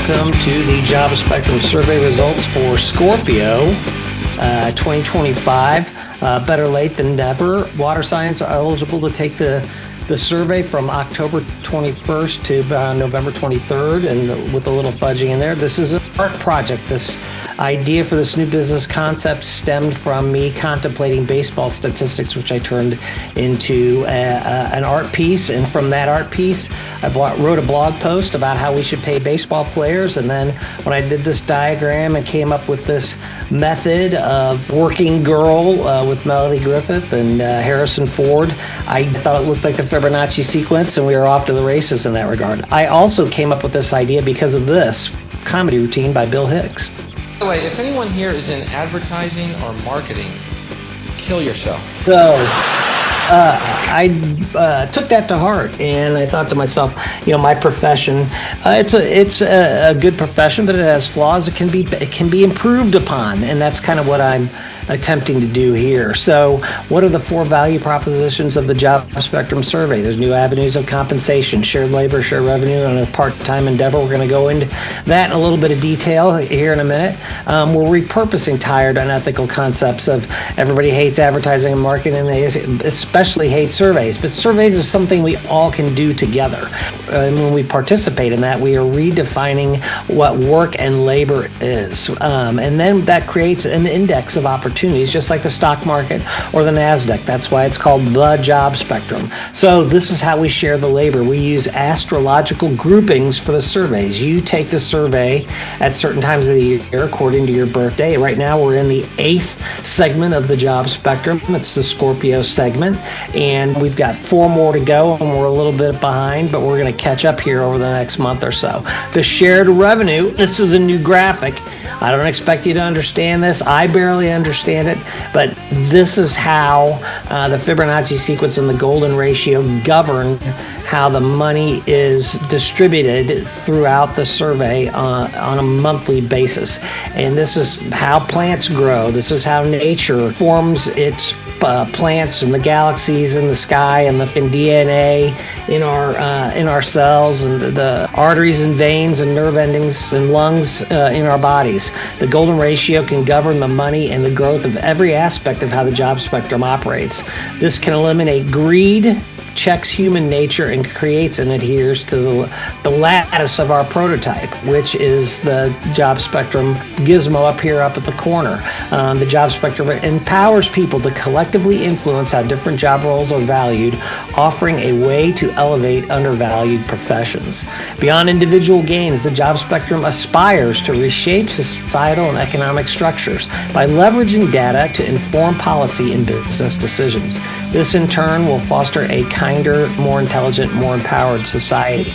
welcome to the JobSpectrum survey results for Scorpio 2025. Better late than never. Water signs are eligible to take the survey from October 21st to November 23rd, and with a little fudging in there. This is an art project. This idea for this new business concept stemmed from me contemplating baseball statistics, which I turned into an art piece. And from that art piece, I wrote a blog post about how we should pay baseball players. And then when I did this diagram and came up with this method of Working Girl with Melody Griffith and Harrison Ford, I thought it looked like the Fibonacci sequence, and we were off to the races in that regard. I also came up with this idea because of this comedy routine by Bill Hicks. By the way, if anyone here is in advertising or marketing, kill yourself. So I took that to heart, and I thought to myself, my profession, it's a good profession, but it has flaws. It can be improved upon, and that's kind of what I'm attempting to do here. So what are the four value propositions of the JobSpectrum survey? There's new avenues of compensation, shared labor, shared revenue on a part-time endeavor. We're going to go into that in a little bit of detail here in a minute. We're repurposing tired, unethical concepts of everybody hates advertising and marketing, and they especially hate surveys. But surveys is something we all can do together. And when we participate in that, we are redefining what work and labor is. And then that creates an index of opportunities, just like the stock market or the NASDAQ. That's why it's called the job spectrum. So this is how we share the labor. We use astrological groupings for the surveys. You take the survey at certain times of the year according to your birthday. Right now we're in the 8th segment of the job spectrum. It's the Scorpio segment, and we've got 4 more to go, and we're a little bit behind, but we're going to catch up here over the next month or so. The shared revenue, this is a new graphic. I don't expect you to understand this. I barely understand it, but this is how the Fibonacci sequence and the golden ratio govern how the money is distributed throughout the survey on a monthly basis. And this is how plants grow. This is how nature forms its plants and the galaxies in the sky and the DNA in our cells and the arteries and veins and nerve endings and lungs in our bodies. The golden ratio can govern the money and the growth of every aspect of how the job spectrum operates. This can eliminate greed, checks human nature, and creates and adheres to the lattice of our prototype, which is the job spectrum gizmo up here up at the corner. The job spectrum empowers people to collectively influence how different job roles are valued, offering a way to elevate undervalued professions. Beyond individual gains, the job spectrum aspires to reshape societal and economic structures by leveraging data to inform policy and business decisions. This in turn will foster a kinder, more intelligent, more empowered society.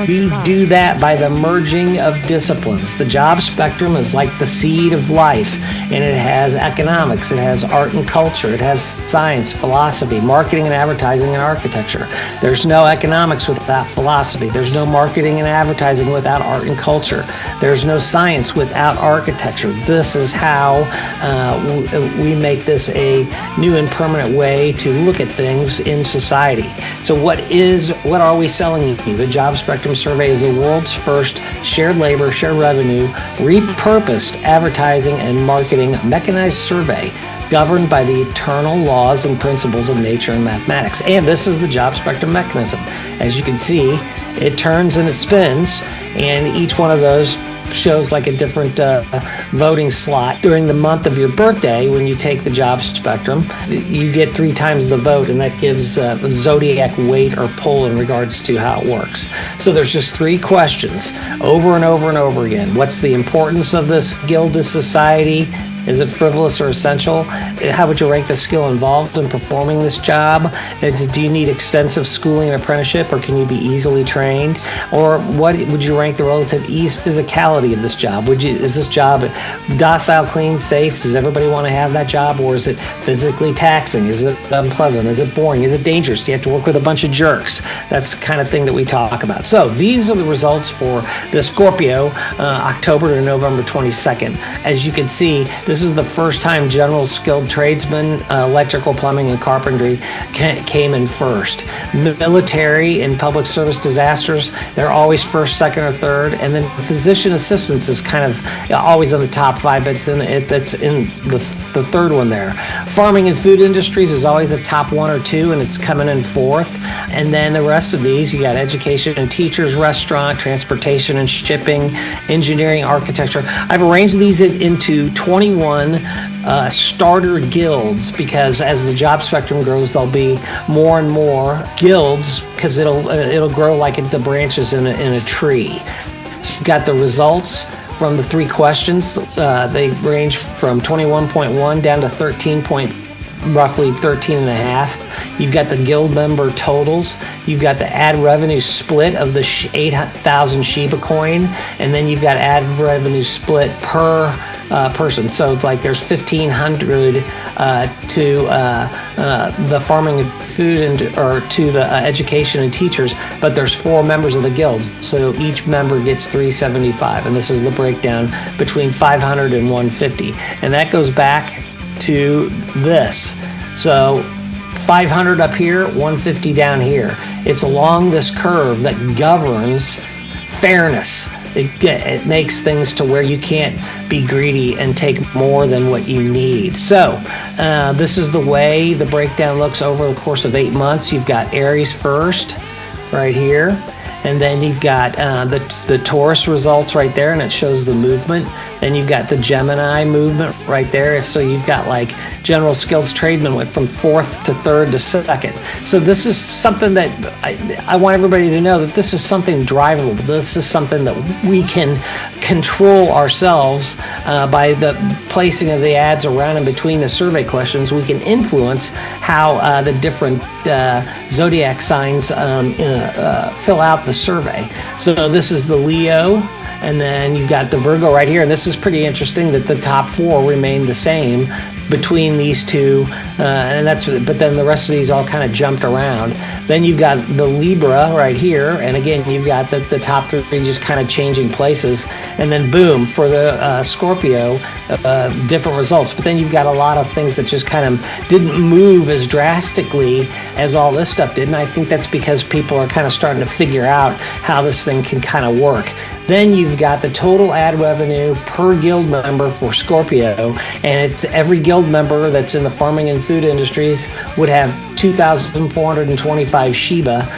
We do that by the merging of disciplines. The job spectrum is like the seed of life, and it has economics, it has art and culture, it has science, philosophy, marketing and advertising and architecture. There's no economics without philosophy. There's no marketing and advertising without art and culture. There's no science without architecture. This is how we make this a new and permanent way to look at things in society. So what are we selling you? The Job Spectrum survey is the world's first shared labor, shared revenue, repurposed advertising and marketing mechanized survey governed by the eternal laws and principles of nature and mathematics. And this is the job spectrum mechanism. As you can see, it turns and it spins, and each one of those shows like a different voting slot. During the month of your birthday, when you take the job spectrum, you get 3 times the vote, and that gives zodiac weight or pull in regards to how it works. So there's just 3 questions over and over and over again. What's the importance of this guild to society? Is it frivolous or essential? How would you rank the skill involved in performing this job? Do you need extensive schooling and apprenticeship, or can you be easily trained? Or what would you rank the relative ease, physicality of this job? Is this job docile, clean, safe? Does everybody want to have that job? Or is it physically taxing? Is it unpleasant? Is it boring? Is it dangerous? Do you have to work with a bunch of jerks? That's the kind of thing that we talk about. So these are the results for the Scorpio, October to November 22nd. As you can see, this This is the first time general skilled tradesmen, electrical, plumbing, and carpentry came in first. Military and public service disasters, they're always first, second, or third. And then physician assistance is kind of always in the top 5, but that's in the third one there. Farming and food industries is always a top 1 or 2, and it's coming in 4th. And then the rest of these, you got education and teachers, restaurant, transportation and shipping, engineering, architecture. I've arranged these into 21 starter guilds, because as the job spectrum grows, there'll be more and more guilds, because it'll grow like the branches in a tree. So you've got the results from the 3 questions. They range from 21.1 down to roughly 13 and a half. You've got the guild member totals. You've got the ad revenue split of the 8,000 Shiba coin, and then you've got ad revenue split per person. So it's like there's 1,500 to the farming and food or to the education and teachers, but there's 4 members of the guild. So each member gets 375, and this is the breakdown between 500 and 150, and that goes back to this. So 500 up here, 150 down here. It's along this curve that governs fairness. It makes things to where you can't be greedy and take more than what you need. So this is the way the breakdown looks over the course of 8 months. You've got Aries first, right here. And then you've got the Taurus results right there, and it shows the movement. Then you've got the Gemini movement right there. So you've got like general skills tradesmen went from 4th to 3rd to 2nd. So this is something that I want everybody to know, that this is something drivable. This is something that we can control ourselves by the placing of the ads around and between the survey questions. We can influence how the different zodiac signs fill out the survey. So this is the Leo, and then you've got the Virgo right here, and this is pretty interesting that the top 4 remain the same between these two, but then the rest of these all kind of jumped around. Then you've got the Libra right here, and again you've got the top 3 just kind of changing places, and then boom, for the Scorpio, different results. But then you've got a lot of things that just kind of didn't move as drastically as all this stuff did, and I think that's because people are kind of starting to figure out how this thing can kind of work. Then you've got the total ad revenue per guild member for Scorpio, and it's every guild member that's in the farming and food industries would have 2,425 Shiba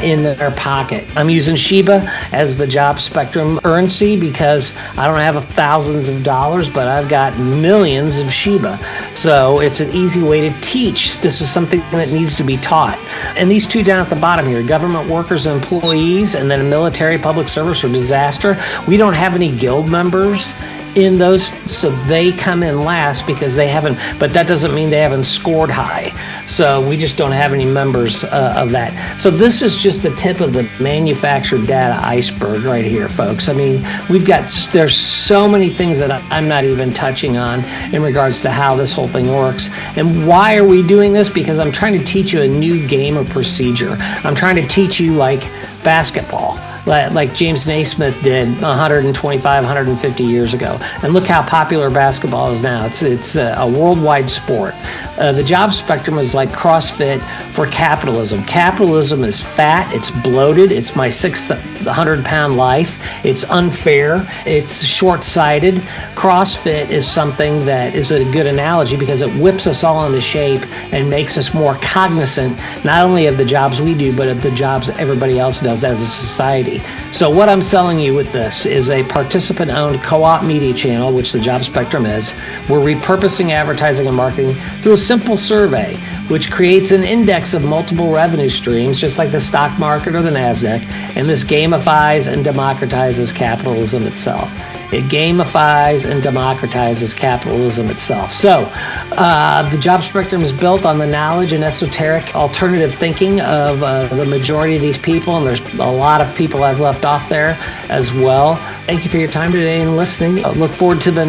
in their pocket. I'm using Shiba as the job spectrum currency because I don't have thousands of dollars, but I've got millions of Shiba. So it's an easy way to teach. This is something that needs to be taught. And these 2 down at the bottom here, government workers and employees, and then military, public service, or disaster, we don't have any guild members in those, so they come in last because they haven't, but that doesn't mean they haven't scored high. So we just don't have any members of that. So this is just the tip of the manufactured data iceberg right here, folks. I mean, there's so many things that I'm not even touching on in regards to how this whole thing works. And why are we doing this? Because I'm trying to teach you a new game or procedure. I'm trying to teach you like basketball, like James Naismith did 125, 150 years ago. And look how popular basketball is now. It's a worldwide sport. The job spectrum is like CrossFit for capitalism. Capitalism is fat, it's bloated, it's my 600-pound life, it's unfair, it's short-sighted. CrossFit is something that is a good analogy because it whips us all into shape and makes us more cognizant, not only of the jobs we do, but of the jobs everybody else does as a society. So what I'm selling you with this is a participant-owned co-op media channel, which the Job Spectrum is. We're repurposing advertising and marketing through a simple survey, which creates an index of multiple revenue streams, just like the stock market or the NASDAQ, and this gamifies and democratizes capitalism itself. It gamifies and democratizes capitalism itself. So the job spectrum is built on the knowledge and esoteric alternative thinking of the majority of these people, and there's a lot of people I've left off there as well. Thank you for your time today and listening. Look forward to the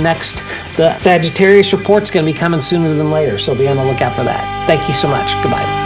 Sagittarius report's going to be coming sooner than later, so be on the lookout for that. Thank you so much. Goodbye.